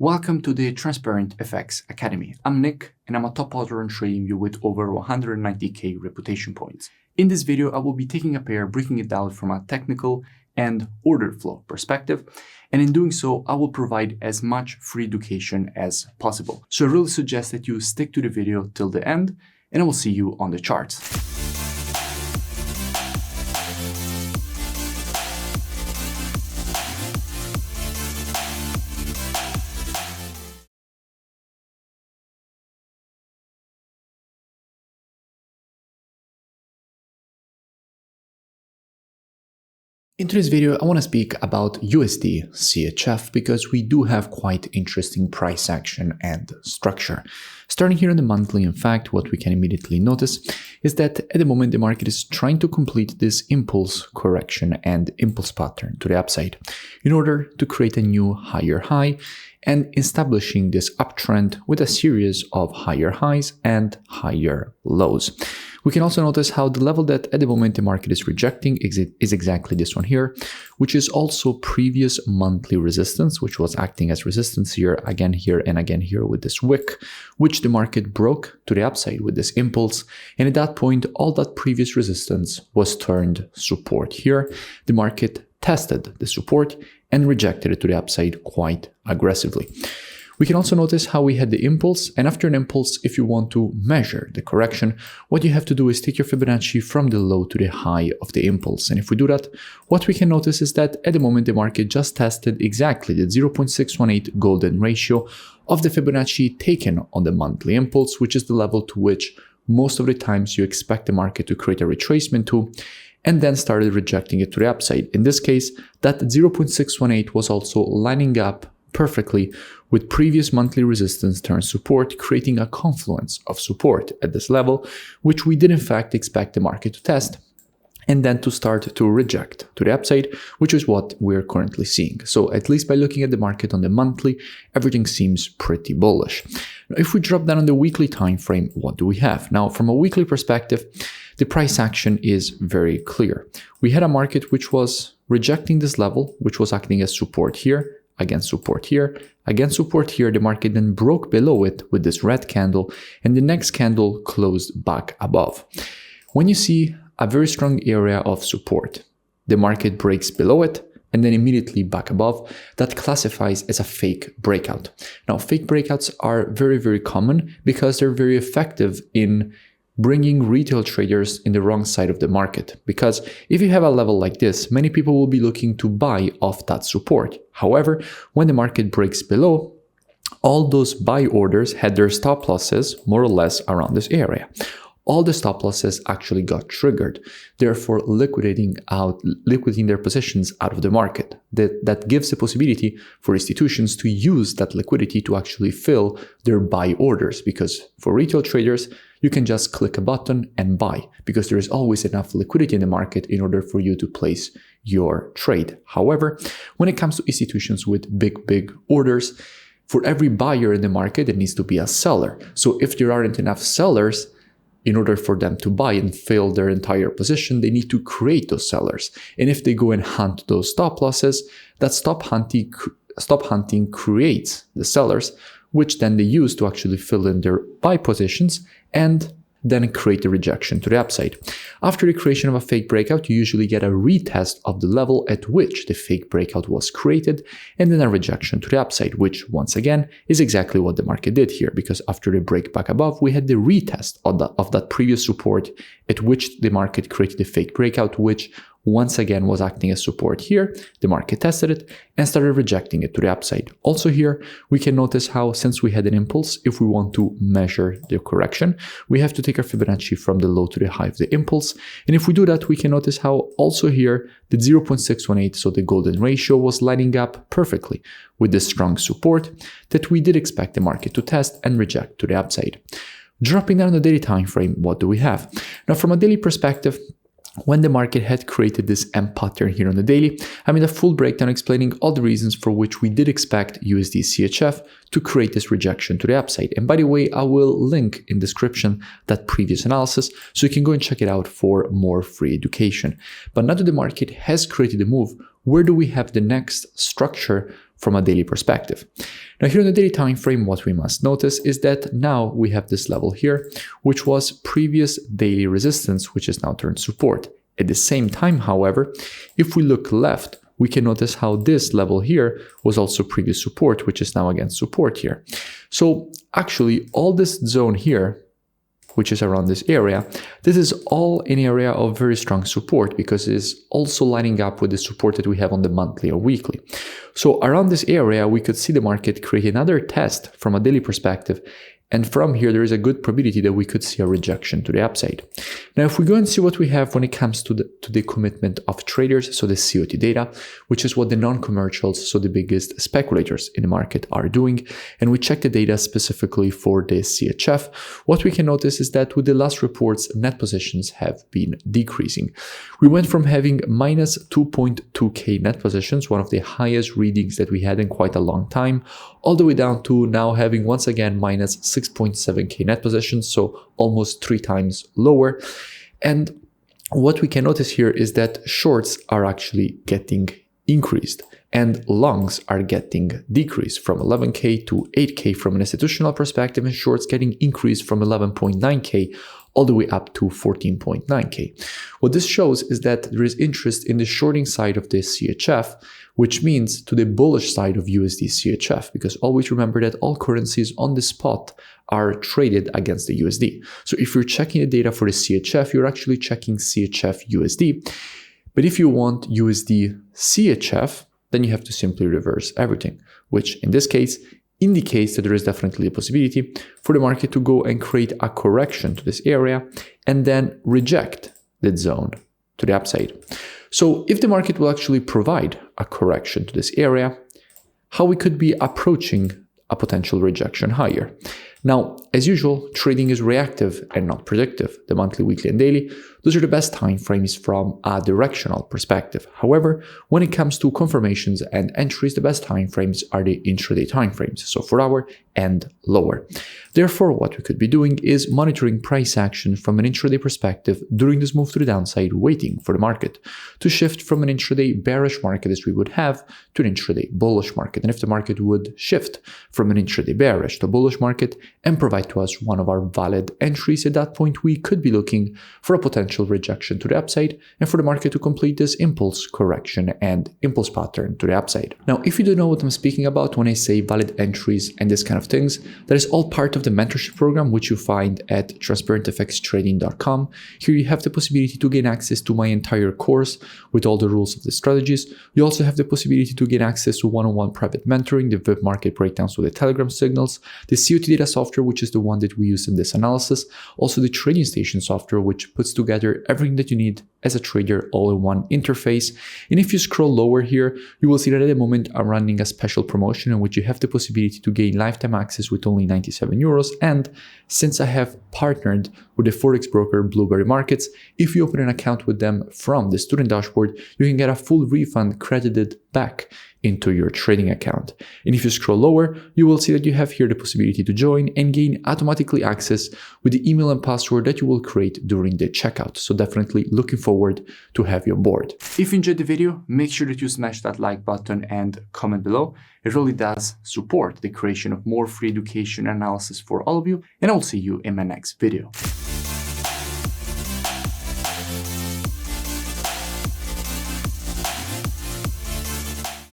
Welcome to the Transparent FX Academy. I'm Nick, and I'm a top author and trading view with over 190k reputation points. In this video, I will be taking a pair, breaking it down from a technical and order flow perspective, and in doing so, I will provide as much free education as possible. So I really suggest that you stick to the video till the end, and I will see you on the charts. In today's video, I want to speak about USDCHF because we do have quite interesting price action and structure. Starting here on the monthly, in fact, what we can immediately notice is that at the moment the market is trying to complete this impulse correction and impulse pattern to the upside in order to create a new higher high and establishing this uptrend with a series of higher highs and higher lows. We can also notice how the level that at the moment the market is rejecting is exactly this one here, which is also previous monthly resistance, which was acting as resistance here again here with this wick, which the market broke to the upside with this impulse. And at that point, all that previous resistance was turned support here. The market tested the support and rejected it to the upside quite aggressively. We can also notice how we had the impulse, and after an impulse, if you want to measure the correction, what you have to do is take your Fibonacci from the low to the high of the impulse. And if we do that, what we can notice is that at the moment the market just tested exactly the 0.618 golden ratio of the Fibonacci taken on the monthly impulse, which is the level to which most of the times you expect the market to create a retracement to, and then started rejecting it to the upside. In this case, that 0.618 was also lining up perfectly with previous monthly resistance turned support, creating a confluence of support at this level, which we did in fact expect the market to test and then to start to reject to the upside, which is what we're currently seeing. So at least by looking at the market on the monthly, everything seems pretty bullish. Now, if we drop down on the weekly time frame, what do we have? Now, from a weekly perspective, the price action is very clear. We had a market which was rejecting this level, which was acting as support here, against support here, against support here. The market then broke below it with this red candle, and the next candle closed back above. When you see a very strong area of support, the market breaks below it and then immediately back above, that classifies as a fake breakout. Now, fake breakouts are very, very common because they're very effective in bringing retail traders in the wrong side of the market. Because if you have a level like this, many people will be looking to buy off that support. However, when the market breaks below, all those buy orders had their stop losses more or less around this area. All the stop losses actually got triggered, therefore liquidating their positions out of the market. That gives the possibility for institutions to use that liquidity to actually fill their buy orders, because for retail traders, you can just click a button and buy because there is always enough liquidity in the market in order for you to place your trade. However, when it comes to institutions with big orders, for every buyer in the market, there needs to be a seller. So if there aren't enough sellers, in order for them to buy and fill their entire position, they need to create those sellers. And if they go and hunt those stop losses, that stop hunting creates the sellers, which then they use to actually fill in their buy positions and then create a rejection to the upside. After the creation of a fake breakout, you usually get a retest of the level at which the fake breakout was created, and then a rejection to the upside, which once again is exactly what the market did here, because after the break back above, we had the retest of that previous support at which the market created the fake breakout, which once again was acting as support here. The market tested it and started rejecting it to the upside. Also here, we can notice how, since we had an impulse, if we want to measure the correction, we have to take our Fibonacci from the low to the high of the impulse. And if we do that, we can notice how also here the 0.618, so the golden ratio, was lining up perfectly with this strong support that we did expect the market to test and reject to the upside. Dropping down the daily time frame, what do we have? Now, from a daily perspective, when the market had created this M pattern here on the daily, I made a full breakdown explaining all the reasons for which we did expect USDCHF to create this rejection to the upside. And by the way, I will link in description that previous analysis so you can go and check it out for more free education. But now that the market has created a move, where do we have the next structure from a daily perspective. Now here on the daily time frame, what we must notice is that now we have this level here, which was previous daily resistance, which is now turned support. At the same time, however, if we look left, we can notice how this level here was also previous support, which is now again support here. So actually all this zone here, which is around this area, this is all an area of very strong support because it is also lining up with the support that we have on the monthly or weekly. So around this area, we could see the market create another test from a daily perspective. And from here, there is a good probability that we could see a rejection to the upside. Now, if we go and see what we have when it comes to the commitment of traders, so the COT data, which is what the non-commercials, so the biggest speculators in the market are doing, and we check the data specifically for the CHF, what we can notice is that with the last reports, net positions have been decreasing. We went from having minus 2.2k net positions, one of the highest readings that we had in quite a long time, all the way down to now having once again minus 6.7k net positions, so almost 3 times lower. And what we can notice here is that shorts are actually getting increased and longs are getting decreased from 11k to 8k from an institutional perspective, and shorts getting increased from 11.9k all the way up to 14.9k. What this shows is that there is interest in the shorting side of the CHF, which means to the bullish side of USDCHF, because always remember that all currencies on the spot are traded against the USD. So if you're checking the data for the CHF, you're actually checking CHF USD. But if you want USD CHF, then you have to simply reverse everything, which in this case indicates that there is definitely a possibility for the market to go and create a correction to this area and then reject that zone to the upside. So if the market will actually provide a correction to this area, how we could be approaching a potential rejection higher. Now, as usual, trading is reactive and not predictive. The monthly, weekly, and daily, those are the best time frames from a directional perspective. However, when it comes to confirmations and entries, the best time frames are the intraday time frames, so 4 hour and lower. Therefore, what we could be doing is monitoring price action from an intraday perspective during this move to the downside, waiting for the market to shift from an intraday bearish market as we would have to an intraday bullish market. And if the market would shift from an intraday bearish to bullish market and provide to us one of our valid entries, at that point we could be looking for a potential rejection to the upside and for the market to complete this impulse correction and impulse pattern to the upside. Now, if you don't know what I'm speaking about when I say valid entries and this kind of things, that is all part of the mentorship program, which you find at transparentfxtrading.com. Here you have the possibility to gain access to my entire course with all the rules of the strategies. You also have the possibility to gain access to one-on-one private mentoring, the web market breakdowns with the Telegram signals, the COT data software, which is the one that we use in this analysis, also the trading station software, which puts together everything that you need as a trader all in one interface. And if you scroll lower here, you will see that at the moment I'm running a special promotion in which you have the possibility to gain lifetime access with only 97 euros. And since I have partnered with the Forex broker Blueberry Markets, if you open an account with them from the student dashboard, you can get a full refund credited back into your trading account. And if you scroll lower, you will see that you have here the possibility to join and gain automatically access with the email and password that you will create during the checkout. So definitely looking forward to have you on board. If you enjoyed the video, make sure that you smash that like button and comment below. It really does support the creation of more free education and analysis for all of you, and I'll see you in my next video.